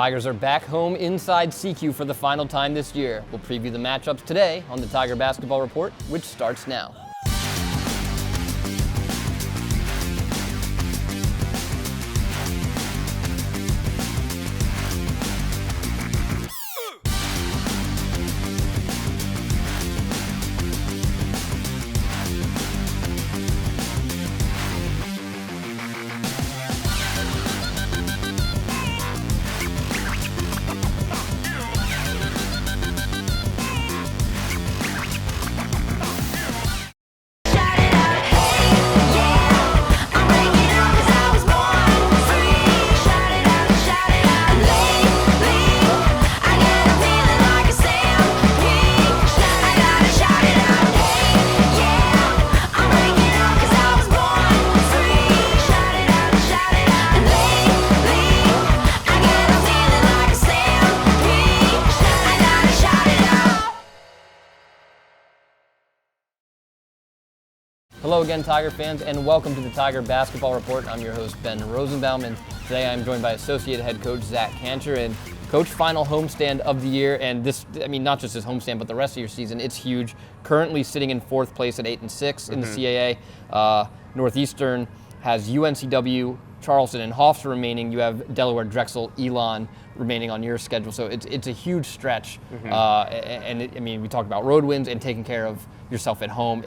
Tigers are back home inside CQ for the final time this year. We'll preview the matchups today on the Tiger Basketball Report, which starts now. Hello again, Tiger fans, and welcome to the Tiger Basketball Report. I'm your host, Ben Rosenbaum, and today I'm joined by Associate Head Coach Zach Kancher. And Coach, final homestand of the year, and this, I mean, not just his homestand, but the rest of your season, it's huge. Currently sitting in fourth place at 8-6 in the CAA. Northeastern has UNCW, Charleston, and Hofstra remaining. You have Delaware, Drexel, Elon remaining on your schedule, so it's a huge stretch. I mean, we talked about road wins and taking care of yourself at home.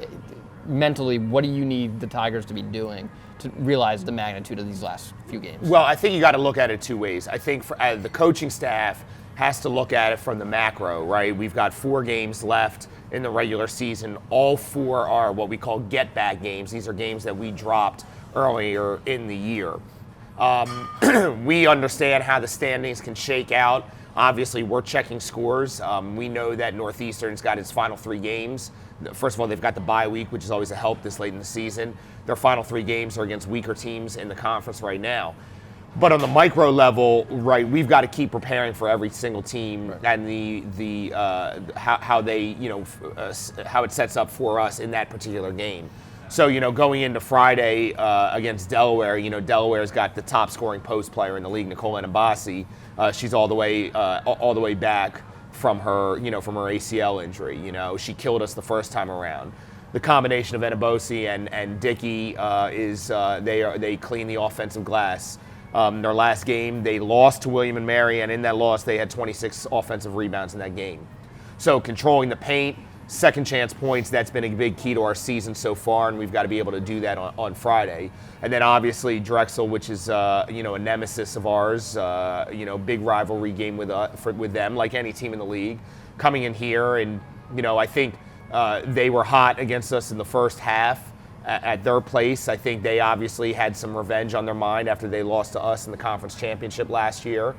Mentally, what do you need the Tigers to be doing to realize the magnitude of these last few games? Well, I think you got to look at it two ways. I think the coaching staff has to look at it from the macro, right? We've got 4 games left in the regular season. All 4 are what we call get-back games. These are games that we dropped earlier in the year. We understand how the standings can shake out. Obviously, we're checking scores. We know that Northeastern's got its final 3 games. First of all, they've got the bye week, which is always a help this late in the season. Their final 3 games are against weaker teams in the conference right now. But on the micro level, right, we've got to keep preparing for every single team and how they, how it sets up for us in that particular game. So, going into Friday against Delaware, Delaware's got the top scoring post player in the league, Nicole Anabasi. She's all the way back from her ACL injury. She killed us the first time around. The combination of Anabosi and Dickey they clean the offensive glass. Their last game, they lost to William and Mary, and in that loss, they had 26 offensive rebounds in that game. So controlling the paint, second chance points, that's been a big key to our season so far, and we've got to be able to do that on Friday. And then obviously Drexel, which is a nemesis of ours, big rivalry game with them, like any team in the league, coming in here, and I think they were hot against us in the first half at their place. I think they obviously had some revenge on their mind after they lost to us in the conference championship last year.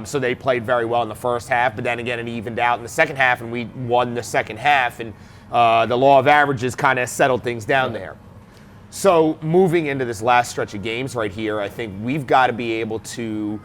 So they played very well in the first half, but then again it evened out in the second half, and we won the second half, and the law of averages kind of settled things down there. So moving into this last stretch of games right here, I think we've got to be able to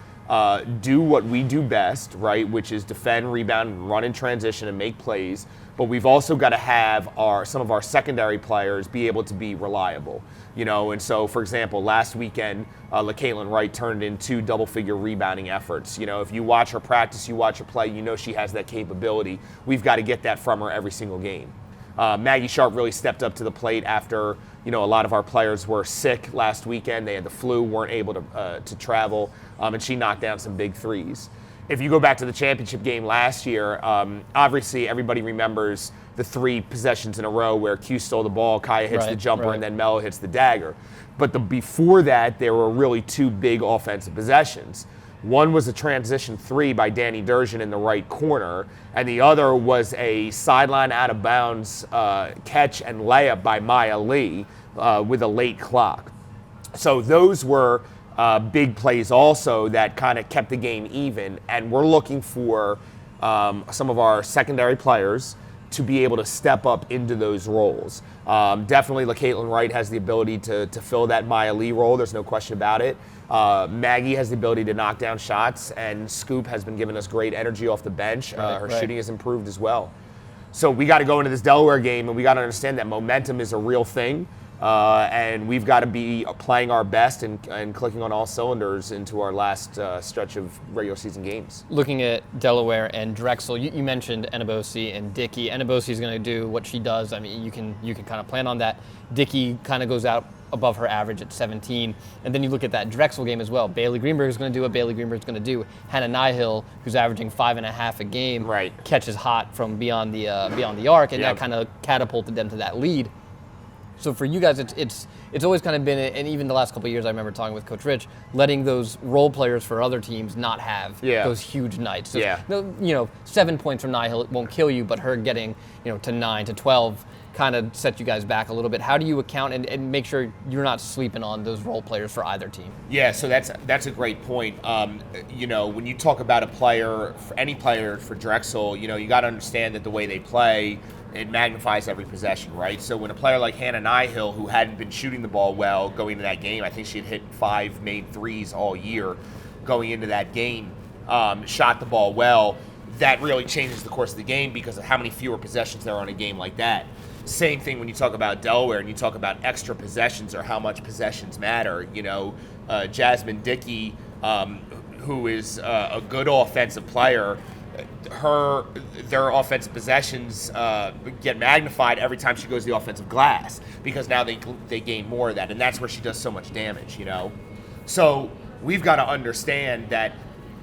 do what we do best, right, which is defend, rebound, run in transition, and make plays. But we've also got to have some of our secondary players be able to be reliable, And so, for example, last weekend, LaCaitlin Wright turned in 2 double-figure rebounding efforts. If you watch her practice, you watch her play, she has that capability. We've got to get that from her every single game. Maggie Sharp really stepped up to the plate after, a lot of our players were sick last weekend. They had the flu, weren't able to travel, and she knocked down some big threes. If you go back to the championship game last year, obviously everybody remembers the 3 possessions in a row where Q stole the ball, Kaya hits the jumper, and then Mello hits the dagger. But before that, there were really 2 big offensive possessions. One was a transition 3 by Danny Durjan in the right corner, and the other was a sideline out-of-bounds catch and layup by Maya Lee with a late clock. So those were big plays also that kind of kept the game even, and we're looking for some of our secondary players to be able to step up into those roles. Definitely LaCaitlin Wright has the ability to fill that Maya Lee role, there's no question about it. Maggie has the ability to knock down shots, and Scoop has been giving us great energy off the bench. Her shooting has improved as well. So we got to go into this Delaware game, and we got to understand that momentum is a real thing. And we've got to be playing our best and clicking on all cylinders into our last stretch of regular season games. Looking at Delaware and Drexel, you mentioned Enibosi and Dickey. Enibosi is going to do what she does. I mean, you can kind of plan on that. Dickey kind of goes out above her average at 17. And then you look at that Drexel game as well. Bailey Greenberg is going to do what Bailey Greenberg is going to do. Hannah Nihill, who's averaging 5.5 a game, catches hot from beyond the arc, and that kind of catapulted them to that lead. So for you guys, it's always kind of been, and even the last couple of years, I remember talking with Coach Rich, letting those role players for other teams not have those huge nights. So, 7 points from Nihill won't kill you, but her getting to 9 to 12 kind of set you guys back a little bit. How do you account and make sure you're not sleeping on those role players for either team? Yeah, so that's a great point. When you talk about a player, for any player for Drexel, you got to understand that the way they play, it magnifies every possession, right? So when a player like Hannah Nihill, who hadn't been shooting the ball well going into that game, I think she had hit 5 made threes all year going into that game, shot the ball well, that really changes the course of the game because of how many fewer possessions there are in a game like that. Same thing when you talk about Delaware and you talk about extra possessions or how much possessions matter. Jasmine Dickey, who is a good offensive player, their offensive possessions get magnified every time she goes to the offensive glass because now they gain more of that, and that's where she does so much damage. So we've got to understand that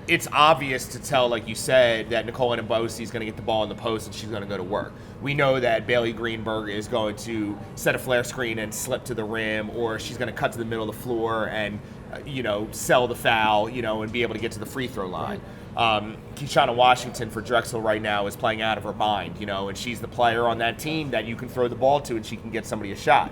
it's obvious to tell, like you said, that Nicole Enibosi is going to get the ball in the post and she's going to go to work. We know that Bailey Greenberg is going to set a flare screen and slip to the rim, or she's going to cut to the middle of the floor and sell the foul, and be able to get to the free throw line. Keishana Washington for Drexel right now is playing out of her mind, and she's the player on that team that you can throw the ball to and she can get somebody a shot.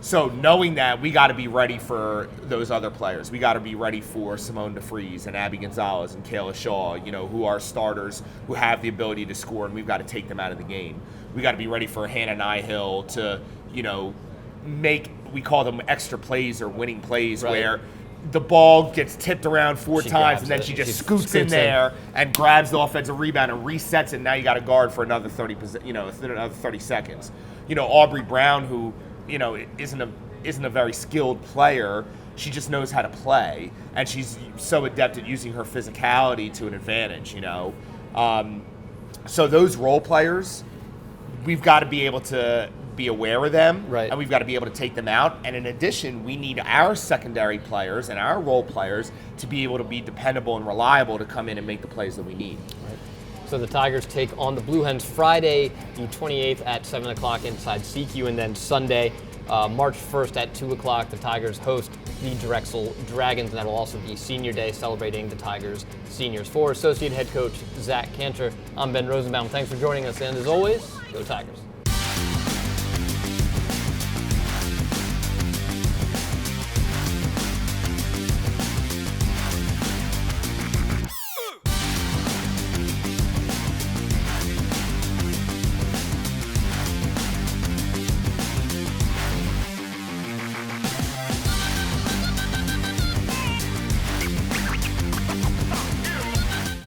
So knowing that, we got to be ready for those other players. We got to be ready for Simone DeFries and Abby Gonzalez and Kayla Shaw, who are starters, who have the ability to score, and we've got to take them out of the game. We got to be ready for Hannah Nihill to, make, we call them extra plays or winning plays, where the ball gets tipped around 4 times and then she just scoots in there and grabs the offensive rebound and resets it. And now you got to guard for another 30 seconds. Aubrey Brown, who isn't a very skilled player. She just knows how to play, and she's so adept at using her physicality to an advantage. So those role players, we've got to be able to be aware of them, and we've got to be able to take them out. And in addition, we need our secondary players and our role players to be able to be dependable and reliable to come in and make the plays that we need. So the Tigers take on the Blue Hens Friday, the 28th at 7 o'clock inside CQ, and then Sunday, March 1st at 2 o'clock, the Tigers host the Drexel Dragons, and that will also be Senior Day, celebrating the Tigers' seniors. For Associate Head Coach Zach Kancher, I'm Ben Rosenbaum. Thanks for joining us, and as always, go Tigers.